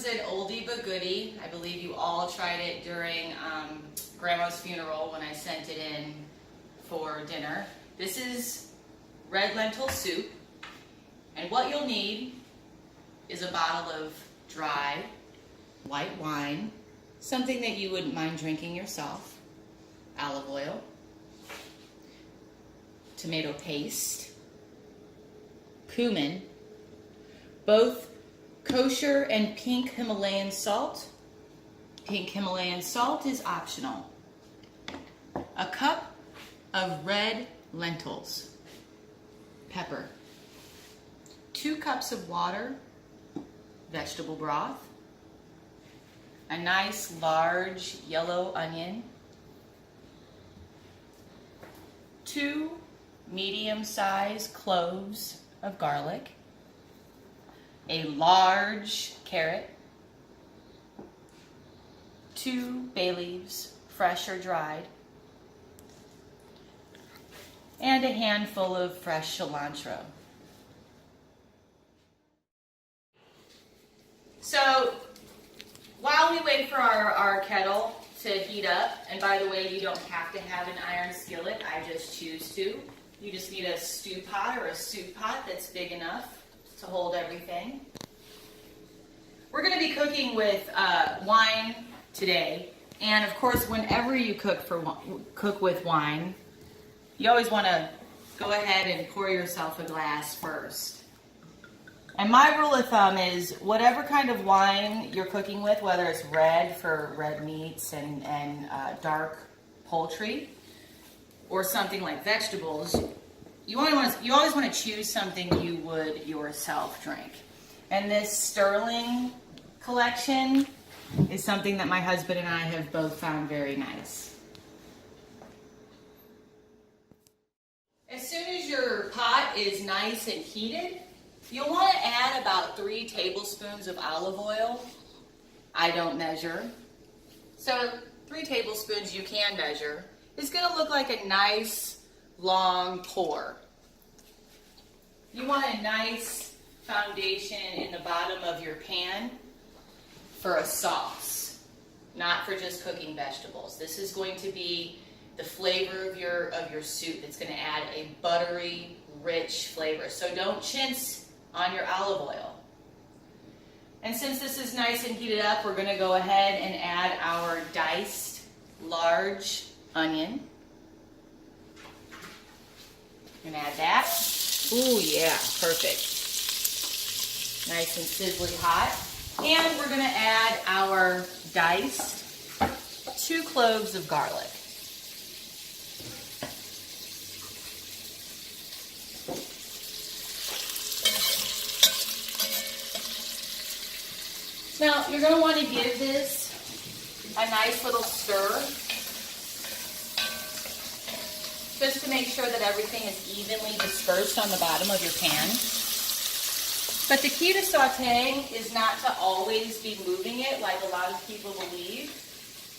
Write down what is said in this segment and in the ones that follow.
an oldie but goodie. I believe you all tried it during Grandma's funeral when I sent it in for dinner. This is red lentil soup, and what you'll need is a bottle of dry white wine, something that you wouldn't mind drinking yourself, olive oil, tomato paste, cumin, both kosher and pink Himalayan salt. Pink Himalayan salt is optional. A cup of red lentils, pepper, 2 cups of water, vegetable broth, a nice large yellow onion, 2 medium-sized cloves of garlic, a large carrot, 2 bay leaves, fresh or dried, and a handful of fresh cilantro. So while we wait for our kettle to heat up, and by the way, you don't have to have an iron skillet, I just choose to. You just need a stew pot or a soup pot that's big enough to hold everything. We're going to be cooking with wine today, and of course, whenever you cook with wine, you always want to go ahead and pour yourself a glass first. And my rule of thumb is whatever kind of wine you're cooking with, whether it's red for red meats and dark poultry, or something like vegetables, you always want to choose something you would yourself drink. And this Sterling collection is something that my husband and I have both found very nice. As soon as your pot is nice and heated, you'll want to add about 3 tablespoons of olive oil. I don't measure. So 3 tablespoons you can measure. It's going to look like a nice long pour. You want a nice foundation in the bottom of your pan for a sauce, not for just cooking vegetables. This is going to be the flavor of your soup. It's going to add a buttery, rich flavor. So don't chintz on your olive oil. And since this is nice and heated up, we're going to go ahead and add our diced large onion. I'm going to add that. Ooh, yeah, perfect. Nice and sizzly hot. And we're going to add our diced 2 cloves of garlic. Now, you're going to want to give this a nice little stir, just to make sure that everything is evenly dispersed on the bottom of your pan. But the key to sauteing is not to always be moving it like a lot of people believe.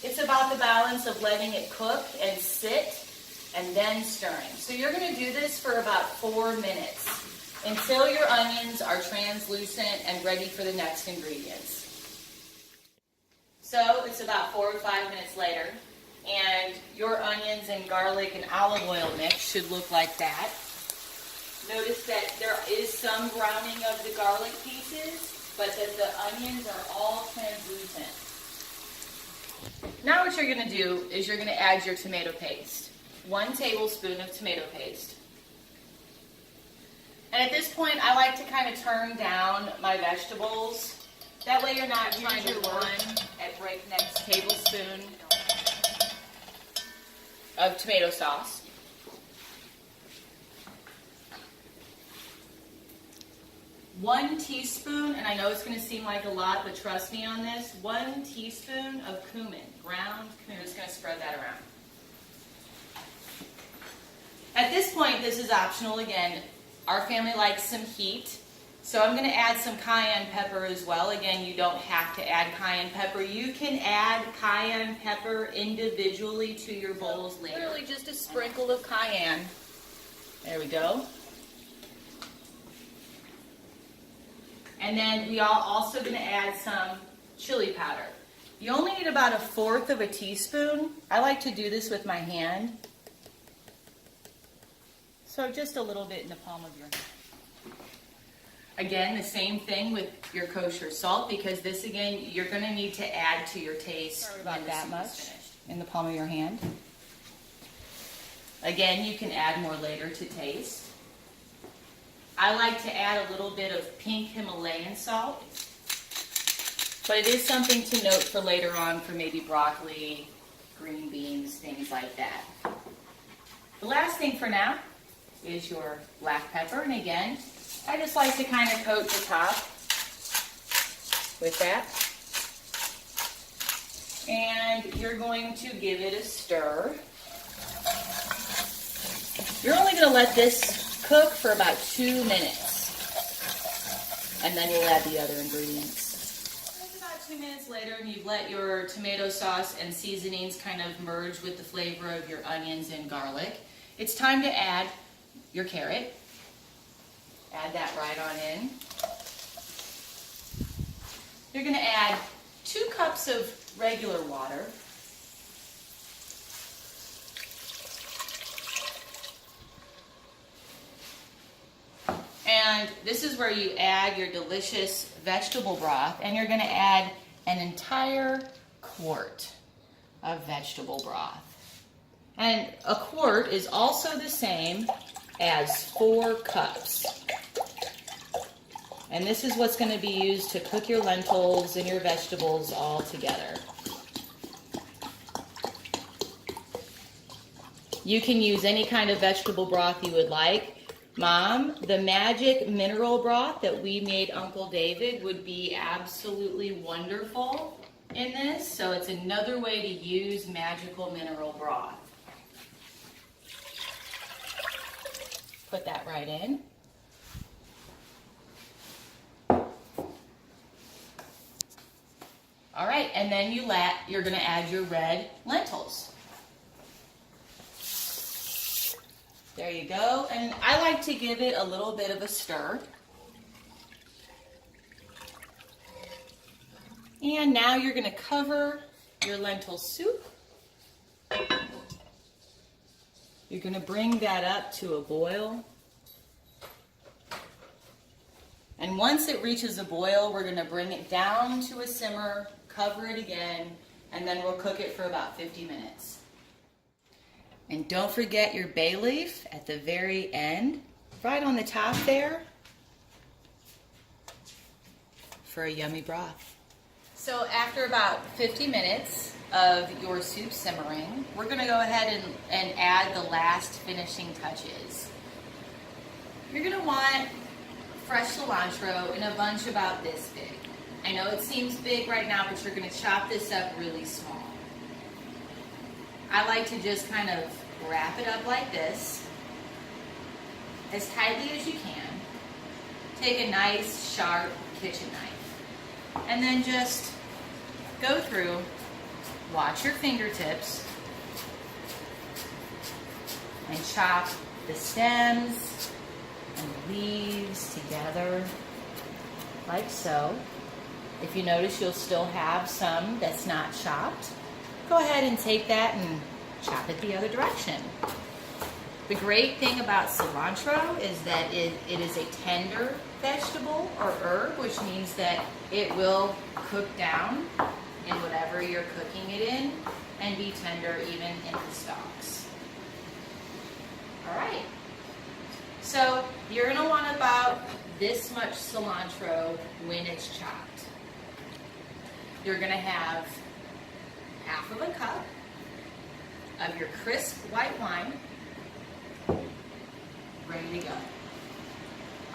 It's about the balance of letting it cook and sit and then stirring. So you're going to do this for about 4 minutes until your onions are translucent and ready for the next ingredients. So it's about 4 or 5 minutes later, and your onions and garlic and olive oil mix should look like that. Notice that there is some browning of the garlic pieces, but that the onions are all translucent. Now what you're going to do is you're going to add your tomato paste. 1 tablespoon of tomato paste. And at this point, I like to kind of turn down my vegetables. That way you're not trying to run at breakneck tablespoon of tomato sauce. One teaspoon, and I know it's going to seem like a lot, but trust me on this, 1 teaspoon of cumin, ground cumin. I'm just going to spread that around. At this point, this is optional again. Our family likes some heat, so I'm going to add some cayenne pepper as well. Again, you don't have to add cayenne pepper. You can add cayenne pepper individually to your bowls later. Literally just a sprinkle of cayenne. There we go. And then we are also going to add some chili powder. You only need about 1/4 of a teaspoon. I like to do this with my hand. So just a little bit in the palm of your hand. Again, the same thing with your kosher salt, because this, again, you're going to need to add to your taste. About that much in the palm of your hand. Again, you can add more later to taste. I like to add a little bit of pink Himalayan salt, but it is something to note for later on for maybe broccoli, green beans, things like that. The last thing for now is your black pepper, and again, I just like to kind of coat the top with that. And you're going to give it a stir. You're only going to let this cook for about 2 minutes. And then you'll add the other ingredients. It's about 2 minutes later, and you've let your tomato sauce and seasonings kind of merge with the flavor of your onions and garlic. It's time to add your carrot. Add that right on in. You're going to add 2 cups of regular water. And this is where you add your delicious vegetable broth, and you're going to add an entire quart of vegetable broth. And a quart is also the same as 4 cups. And this is what's going to be used to cook your lentils and your vegetables all together. You can use any kind of vegetable broth you would like. Mom, the magic mineral broth that we made Uncle David would be absolutely wonderful in this. So it's another way to use magical mineral broth. Put that right in. All right, and then you're going to add your red lentils. There you go. And I like to give it a little bit of a stir. And now you're going to cover your lentil soup. You're going to bring that up to a boil. And once it reaches a boil, we're going to bring it down to a simmer, cover it again, and then we'll cook it for about 50 minutes. And don't forget your bay leaf at the very end, right on the top there, for a yummy broth. So after about 50 minutes of your soup simmering, we're going to go ahead and add the last finishing touches. You're going to want fresh cilantro in a bunch about this big. I know it seems big right now, but you're going to chop this up really small. I like to just kind of wrap it up like this, as tightly as you can. Take a nice, sharp kitchen knife, and then just go through, watch your fingertips, and chop the stems and the leaves together, like so. If you notice, you'll still have some that's not chopped. Go ahead and take that and chop it the other direction. The great thing about cilantro is that it is a tender vegetable or herb, which means that it will cook down in whatever you're cooking it in and be tender even in the stalks. All right. So you're going to want about this much cilantro when it's chopped. You're going to have half of a cup of your crisp white wine ready to go.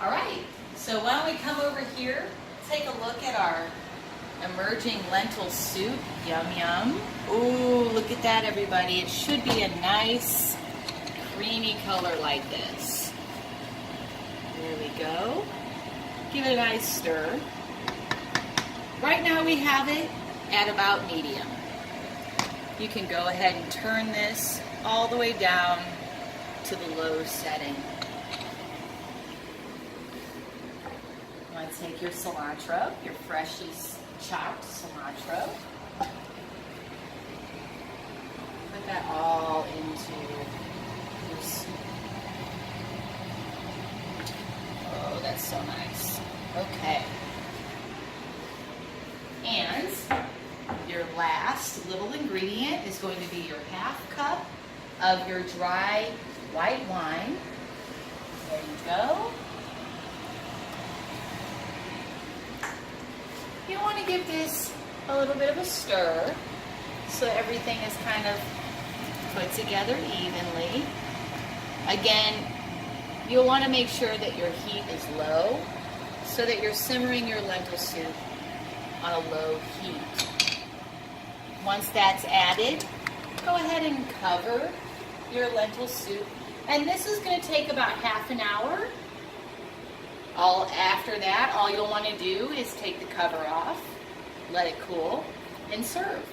All right, so why don't we come over here, take a look at our emerging lentil soup. Yum, yum. Ooh, look at that, everybody. It should be a nice creamy color like this. There we go. Give it a nice stir. Right now we have it at about medium. You can go ahead and turn this all the way down to the low setting. You want to take your cilantro, your freshly chopped cilantro. Put that all into your soup. Oh, that's so nice. Okay. And your last little ingredient is going to be your half cup of your dry white wine. There you go. You want to give this a little bit of a stir so everything is kind of put together evenly. Again, you'll want to make sure that your heat is low so that you're simmering your lentil soup on a low heat. Once that's added, go ahead and cover your lentil soup. And this is going to take about half an hour. After that, all you'll want to do is take the cover off, let it cool, and serve.